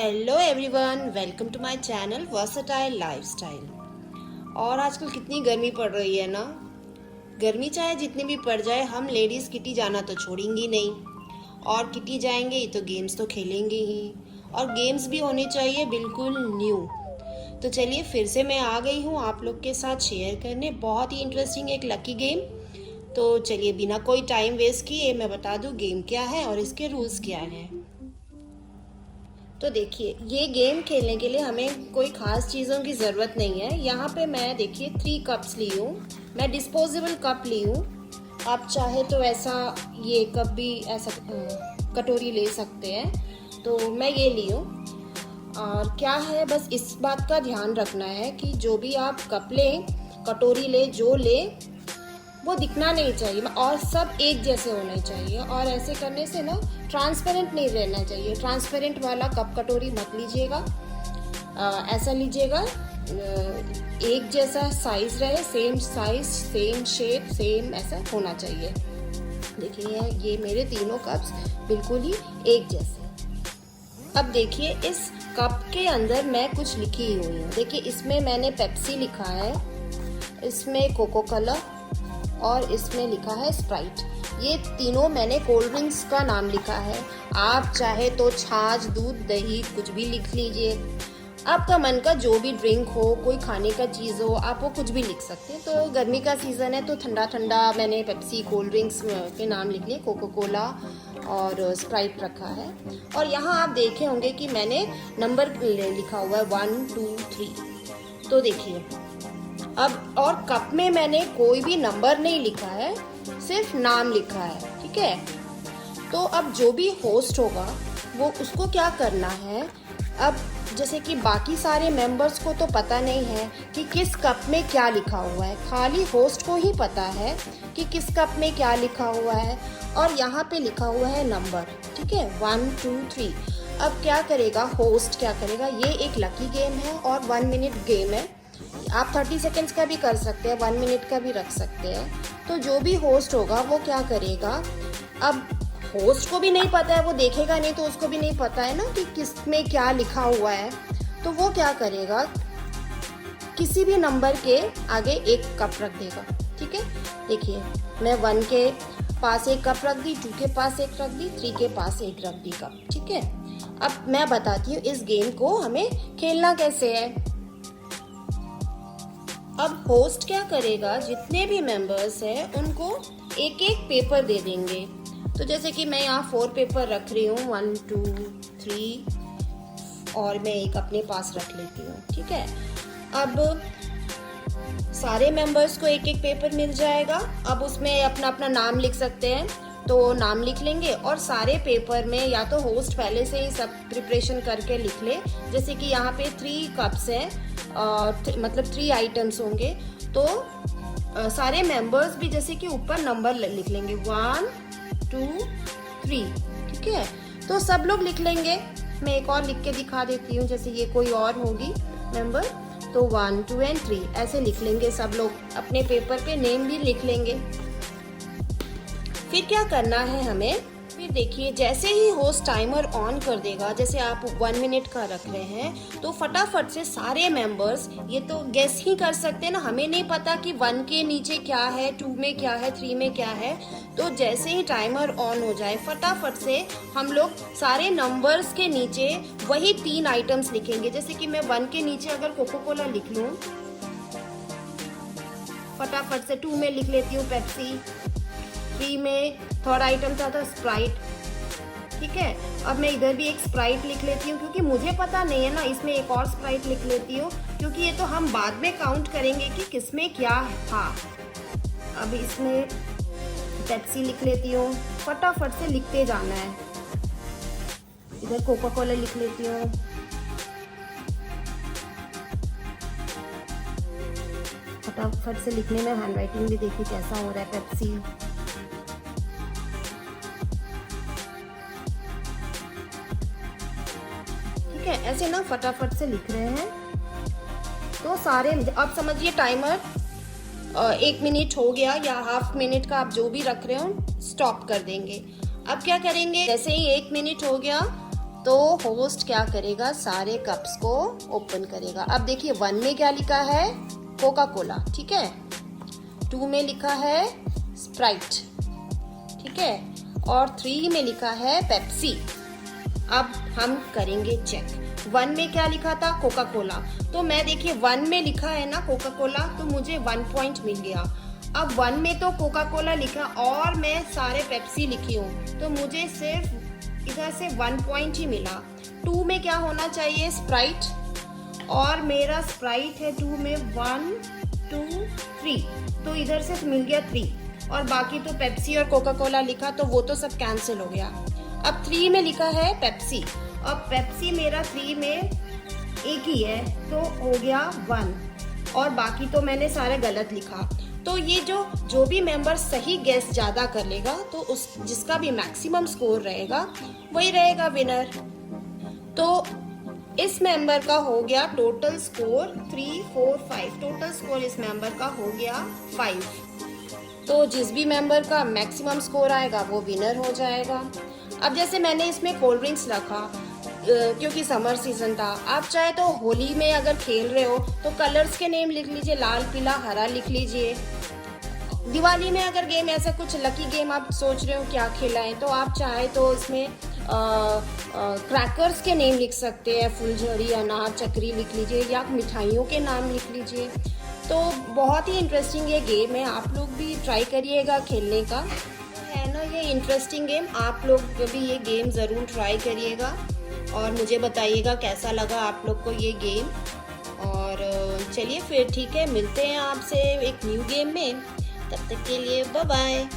Hello everyone, welcome to my channel versatile lifestyle. और आजकल कितनी गर्मी पड़ रही है ना। गर्मी चाहे जितनी भी पड़ जाए, हम लेडीज़ किटी जाना तो छोड़ेंगी नहीं। और किटी जाएंगे तो गेम्स तो खेलेंगे ही, और गेम्स भी होने चाहिए बिल्कुल न्यू। तो चलिए फिर से मैं आ गई हूँ आप लोग के साथ शेयर करने बहुत ही इंटरेस्टिंग एक लकी गेम। तो चलिए बिना कोई टाइम वेस्ट किए मैं बता दूँ गेम क्या है और इसके रूल्स क्या हैं। तो देखिए, ये गेम खेलने के लिए हमें कोई ख़ास चीज़ों की ज़रूरत नहीं है। यहाँ पे मैं देखिए 3 कप्स ली हूँ। मैं डिस्पोजेबल कप ली हूँ। आप चाहे तो ऐसा ये कप भी ऐसा कटोरी ले सकते हैं। तो मैं ये ली हूँ। और क्या है, बस इस बात का ध्यान रखना है कि जो भी आप कप लें, कटोरी ले, जो ले, वो दिखना नहीं चाहिए और सब एक जैसे होने चाहिए। और ऐसे करने से ना ट्रांसपेरेंट नहीं रहना चाहिए। ट्रांसपेरेंट वाला कप कटोरी मत लीजिएगा। ऐसा लीजिएगा एक जैसा साइज रहे, same size, same shape, same ऐसा होना चाहिए। देखिए ये मेरे तीनों कप्स बिल्कुल ही एक जैसे। अब देखिए इस कप के अंदर मैं कुछ लिखी हुई हूँ। देखिए इसमें मैंने पेप्सी लिखा है, इसमें कोको कोला और इसमें लिखा है स्प्राइट। ये तीनों मैंने कोल्ड ड्रिंक्स का नाम लिखा है। आप चाहे तो छाछ, दूध, दही कुछ भी लिख लीजिए। आपका मन का जो भी ड्रिंक हो, कोई खाने का चीज़ हो, आप वो कुछ भी लिख सकते हैं। तो गर्मी का सीज़न है तो ठंडा ठंडा मैंने पेप्सी, कोल्ड ड्रिंक्स के नाम लिख लिए, कोको कोला और स्प्राइट रखा है। और यहाँ आप देखे होंगे कि मैंने नंबर लिखा हुआ है 1 2 3। तो देखिए अब, और कप में मैंने कोई भी नंबर नहीं लिखा है, सिर्फ नाम लिखा है, ठीक है। तो अब जो भी होस्ट होगा वो उसको क्या करना है, अब जैसे कि बाकी सारे मेंबर्स को तो पता नहीं है कि किस कप में क्या लिखा हुआ है, खाली होस्ट को ही पता है कि किस कप में क्या लिखा हुआ है। और यहाँ पे लिखा हुआ है नंबर, ठीक है, 1 2 3। अब क्या करेगा होस्ट, क्या करेगा, ये एक लकी गेम है और 1 मिनट गेम है। आप 30 सेकेंड्स का भी कर सकते हैं, 1 मिनट का भी रख सकते हैं। तो जो भी होस्ट होगा वो क्या करेगा, अब होस्ट को भी नहीं पता है, वो देखेगा नहीं तो उसको भी नहीं पता है ना कि किस में क्या लिखा हुआ है। तो वो क्या करेगा, किसी भी नंबर के आगे एक कप रख देगा, ठीक है। देखिए मैं 1 के पास एक कप रख दी, 2 के पास एक रख दी, 3 के पास एक रख दी कप, ठीक है। अब मैं बताती हूँ इस गेम को हमें खेलना कैसे है। अब होस्ट क्या करेगा, जितने भी मेंबर्स हैं उनको एक एक पेपर दे देंगे। तो जैसे कि मैं यहाँ 4 पेपर रख रही हूँ, 1 2 3, और मैं एक अपने पास रख लेती हूँ, ठीक है। अब सारे मेंबर्स को एक एक पेपर मिल जाएगा। अब उसमें अपना अपना नाम लिख सकते हैं, तो नाम लिख लेंगे। और सारे पेपर में या तो होस्ट पहले से ही सब प्रिपरेशन करके लिख ले। जैसे कि यहाँ पे 3 कप्स हैं, मतलब 3 आइटम्स होंगे। तो सारे मेंबर्स भी जैसे कि ऊपर नंबर लिख लेंगे, 1 2 3, ठीक है। तो सब लोग लिख लेंगे। मैं एक और लिख के दिखा देती हूँ, जैसे ये कोई और होगी मेंबर, तो 1 2 और 3 ऐसे लिख लेंगे सब लोग। अपने पेपर पे नेम भी लिख लेंगे। फिर क्या करना है हमें, फिर देखिए जैसे ही होस्ट टाइमर ऑन कर देगा, जैसे आप 1 मिनट का रख रहे हैं, तो फटाफट से सारे मेंबर्स, ये तो गेस ही कर सकते हैं ना, हमें नहीं पता कि 1 के नीचे क्या है, 2 में क्या है, 3 में क्या है। तो जैसे ही टाइमर ऑन हो जाए फटाफट से हम लोग सारे नंबर्स के नीचे वही 3 आइटम्स लिखेंगे। जैसे कि मैं 1 के नीचे अगर कोको कोला लिख लूँ, फटाफट से 2 में लिख लेती हूँ पेप्सी, 3 में थर्ड आइटम था स्प्राइट, ठीक है। अब मैं इधर भी एक स्प्राइट लिख लेती हूँ, क्योंकि मुझे पता नहीं है ना, इसमें एक और स्प्राइट लिख लेती हूँ, क्योंकि ये तो हम बाद में काउंट करेंगे कि किसमें क्या था। अब इसमें पेप्सी लिख लेती हूँ, फटाफट से लिखते जाना है। इधर कोको कोला लिख लेती हूँ, फटाफट से लिखने में हैंड राइटिंग भी देखिए कैसा हो रहा है, पेप्सी। ऐसे ना फटाफट से लिख रहे हैं। तो सारे, अब समझिए टाइमर 1 मिनट हो गया या हाफ मिनट का, आप जो भी रख रहे हो स्टॉप कर देंगे। अब क्या करेंगे, जैसे ही 1 मिनट हो गया तो होस्ट क्या करेगा, सारे कप्स को ओपन करेगा। अब देखिए 1 में क्या लिखा है, कोका कोला, ठीक है। 2 में लिखा है स्प्राइट, ठीक है, और 3 में लिखा है पेप्सी। अब हम करेंगे चेक। 1 में क्या लिखा था, कोका कोला, तो मैं देखिए 1 में लिखा है ना कोका कोला, तो मुझे 1 पॉइंट मिल गया। अब 1 में तो कोका कोला लिखा और मैं सारे पेप्सी लिखी हूँ, तो मुझे सिर्फ इधर से 1 पॉइंट ही मिला। 2 में क्या होना चाहिए, स्प्राइट, और मेरा स्प्राइट है 2 में 1 2 3, तो इधर से मिल गया 3, और बाकी तो पेप्सी और कोका कोला लिखा, तो वो तो सब कैंसिल हो गया। अब 3 में लिखा है पेप्सी, और पेप्सी मेरा 3 में एक ही है, तो हो गया 1, और बाकी तो मैंने सारे गलत लिखा। तो ये जो भी मेंबर सही गेस ज्यादा कर लेगा, तो उस जिसका भी मैक्सिमम स्कोर रहेगा वही रहेगा विनर। तो इस मेंबर का हो गया टोटल स्कोर 3 4 5, टोटल स्कोर इस मेंबर का हो गया 5। तो जिस भी मेंबर का मैक्सिमम स्कोर आएगा वो विनर हो जाएगा। अब जैसे मैंने इसमें कोल्ड ड्रिंक्स रखा क्योंकि समर सीजन था। आप चाहे तो होली में अगर खेल रहे हो तो कलर्स के नेम लिख लीजिए, लाल पीला हरा लिख लीजिए। दिवाली में अगर गेम ऐसा कुछ लकी गेम आप सोच रहे हो क्या खेला है, तो आप चाहे तो इसमें क्रैकर्स के नेम लिख सकते हैं, फुलझड़ी, अनार, चक्री लिख लीजिए, या मिठाइयों के नाम लिख लीजिए। तो बहुत ही इंटरेस्टिंग ये गेम है, आप लोग भी ट्राई करिएगा खेलने का, है ना। ये इंटरेस्टिंग गेम, आप लोग भी ये गेम ज़रूर ट्राई करिएगा और मुझे बताइएगा कैसा लगा आप लोग को ये गेम। और चलिए फिर ठीक है, मिलते हैं आपसे एक न्यू गेम में, तब तक के लिए बाय बाय।